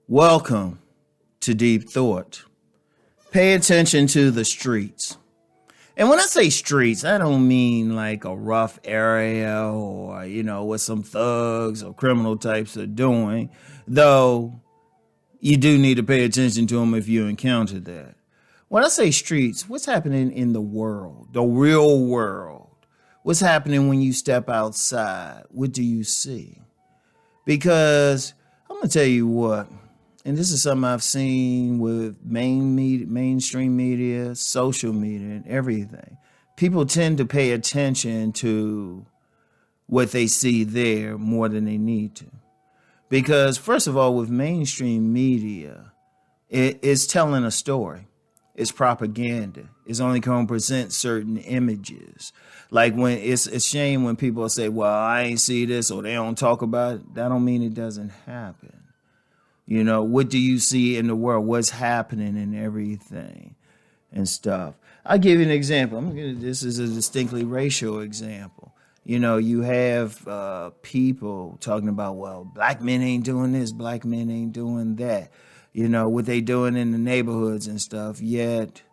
Welcome to Deep Thought. Pay attention to the streets. And when I say streets, I don't mean like a rough area or, what some thugs or criminal types are doing, though you do need to pay attention to them if you encounter that. When I say streets, what's happening in the world, the real world? What's happening when you step outside? What do you see? Because I'm going to tell you what. And this is something I've seen with mainstream media, social media, and everything. People tend to pay attention to what they see there more than they need to. Because, first of all, with mainstream media, it's telling a story. It's propaganda. It's only going to present certain images. Like when it's a shame when people say, well, I ain't see this or they don't talk about it. That don't mean it doesn't happen. What do you see in the world? What's happening and everything and stuff? I'll give you an example. This is a distinctly racial example. You have people talking about, well, black men ain't doing this, black men ain't doing that. What they doing in the neighborhoods and stuff. Yet,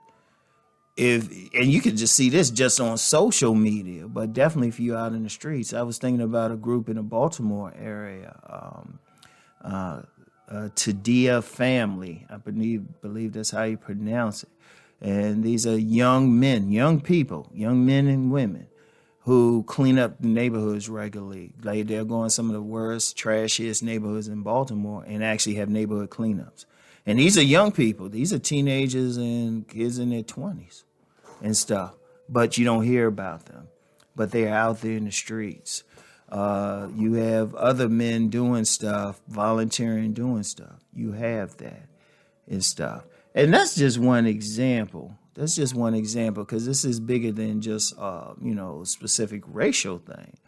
and you can just see this just on social media, but definitely if you're out in the streets. I was thinking about a group in the Baltimore area, Tadia Family. I believe that's how you pronounce it. And these are young men and women who clean up the neighborhoods regularly. Like they're going some of the worst, trashiest neighborhoods in Baltimore and actually have neighborhood cleanups. And these are young people. These are teenagers and kids in their 20s and stuff. But you don't hear about them. But they're out there in the streets. You have other men doing stuff, volunteering, doing stuff. You have that and stuff. And that's just one example. That's just one example because this is bigger than just, specific racial thing.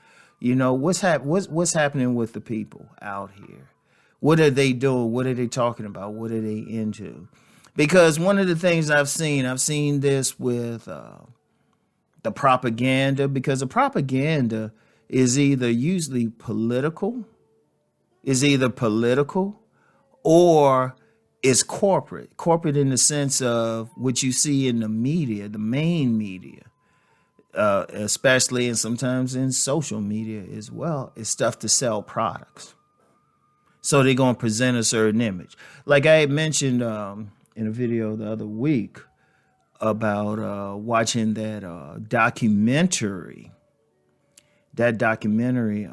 What's happening with the people out here? What are they doing? What are they talking about? What are they into? Because one of the things I've seen this with the propaganda, because the propaganda is either usually political or is corporate. Corporate in the sense of what you see in the media, the main media, especially and sometimes in social media as well, is stuff to sell products. So they're going to present a certain image. Like I had mentioned in a video the other week about watching that documentary. That documentary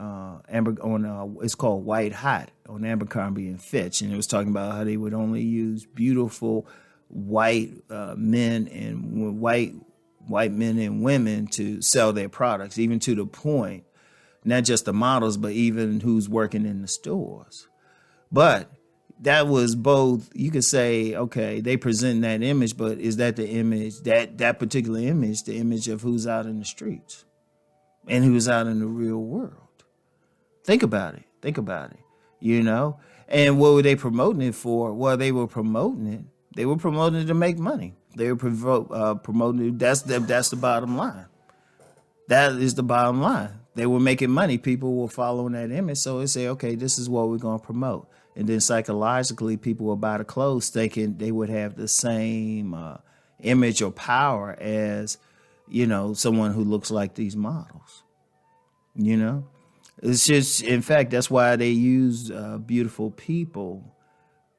it's called White Hot on Abercrombie and Fitch, and it was talking about how they would only use beautiful white men and white men and women to sell their products, even to the point, not just the models, but even who's working in the stores. But that was both, you could say, okay, they present that image, but is that the image, that particular image, the image of who's out in the streets? And who's out in the real world? Think about it. And what were they promoting it for? Well, they were promoting it to make money. They were promoting it. That's the bottom line. That is the bottom line. They were making money. People were following that image. So they say, okay, this is what we're going to promote. And then psychologically, people will buy the clothes thinking they would have the same image or power as someone who looks like these models, It's just, in fact, that's why they use beautiful people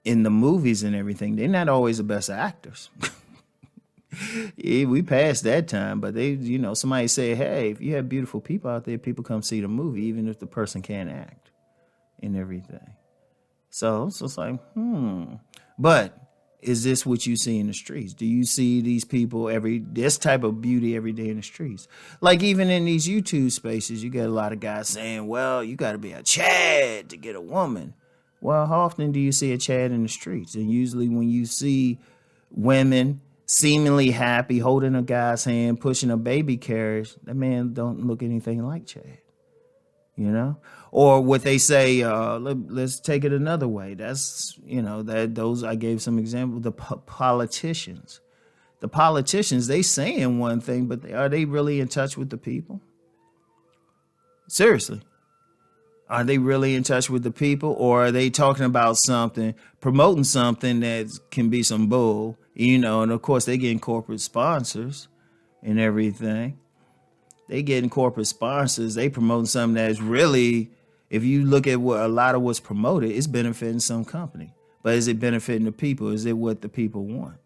in the movies and everything. They're not always the best actors. Yeah, we passed that time, but they, somebody say, hey, if you have beautiful people out there, people come see the movie, even if the person can't act and everything. So it's like, But is this what you see in the streets? Do you see these people this type of beauty every day in the streets? Like even in these YouTube spaces, you get a lot of guys saying, well, you got to be a Chad to get a woman. Well, how often do you see a Chad in the streets? And usually when you see women seemingly happy, holding a guy's hand, pushing a baby carriage, that man don't look anything like Chad. Or what they say, let's take it another way. That's, those, I gave some examples, the politicians. The politicians, they saying one thing, but are they really in touch with the people? Seriously. Are they really in touch with the people, or are they talking about something, promoting something that can be some bull, And of course they getting corporate sponsors and everything. They getting corporate sponsors. They promoting something that's really, if you look at what a lot of what's promoted, it's benefiting some company. But is it benefiting the people? Is it what the people want?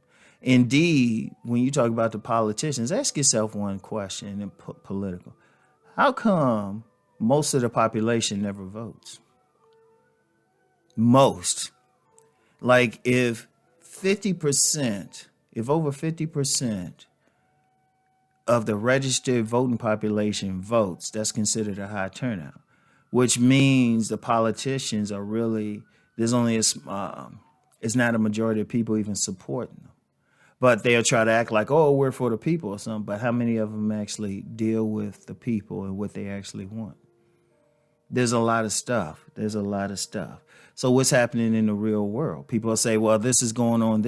Indeed, when you talk about the politicians, ask yourself one question in political. How come most of the population never votes? Most. Like if over 50% of the registered voting population votes, that's considered a high turnout, which means the politicians are really, it's not a majority of people even supporting them. But they'll try to act like, oh, we're for the people or something. But how many of them actually deal with the people and what they actually want? There's a lot of stuff. So what's happening in the real world? People say, well, this is going on.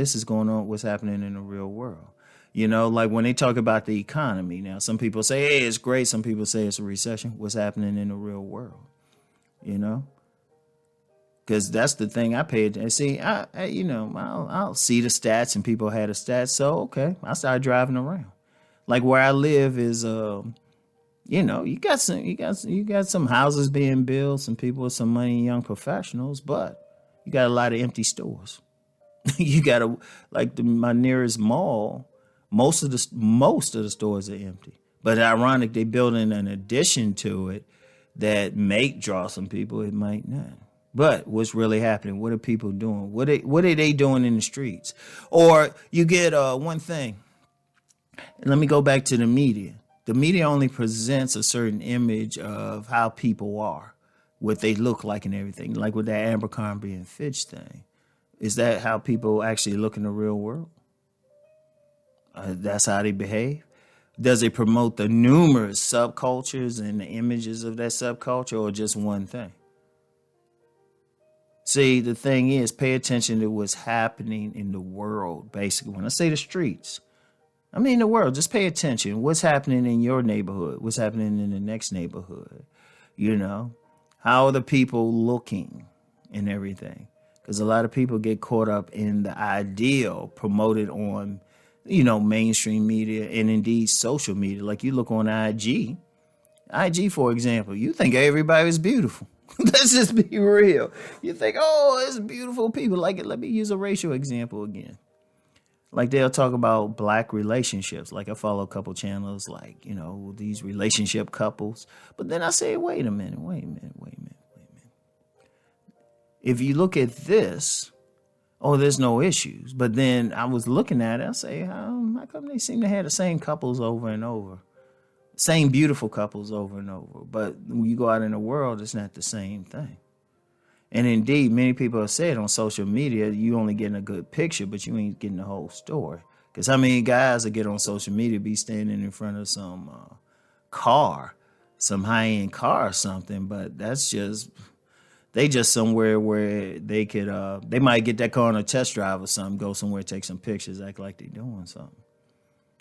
What's happening in the real world? Like when they talk about the economy now, some people say, hey, it's great. Some people say it's a recession. What's happening in the real world? Because that's the thing I pay attention. See, I'll see the stats and people had the stats. So, okay, I started driving around. Like where I live is, you got some houses being built, some people with some money, young professionals, but you got a lot of empty stores. You got my nearest mall, most of the stores are empty. But ironic, they building an addition to it that may draw some people. It might not. But what's really happening? What are people doing? What are they doing in the streets? Or you get one thing. Let me go back to the media. The media only presents a certain image of how people are, what they look like and everything. Like with that Abercrombie and Fitch thing. Is that how people actually look in the real world? That's how they behave? Does it promote the numerous subcultures and the images of that subculture, or just one thing? See, the thing is, pay attention to what's happening in the world, basically. When I say the streets, I mean the world. Just pay attention. What's happening in your neighborhood? What's happening in the next neighborhood? How are the people looking and everything? Because a lot of people get caught up in the ideal promoted on, mainstream media and indeed social media. Like you look on IG, for example, you think everybody's beautiful. Let's just be real. You think, oh, it's beautiful people. Like, let me use a racial example again. Like they'll talk about black relationships. Like I follow a couple channels, like, these relationship couples. But then I say, wait a minute. If you look at this, there's no issues. But then I was looking at it, I say, how come they seem to have the same couples over and over? Same beautiful couples over and over. But when you go out in the world, it's not the same thing. And indeed, many people have said on social media, you only getting a good picture, but you ain't getting the whole story. Because how many guys that get on social media be standing in front of some car, some high-end car or something, but that's just, they just somewhere where they could, they might get that car on a test drive or something, go somewhere, take some pictures, act like they're doing something.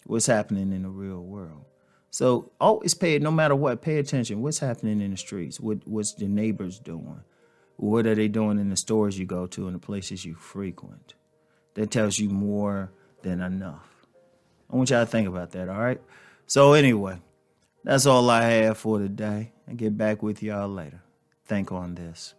What's happening in the real world? So always no matter what, pay attention. What's happening in the streets? What's the neighbors doing? What are they doing in the stores you go to and the places you frequent? That tells you more than enough. I want y'all to think about that, all right? So anyway, that's all I have for today. I'll get back with y'all later. Think on this.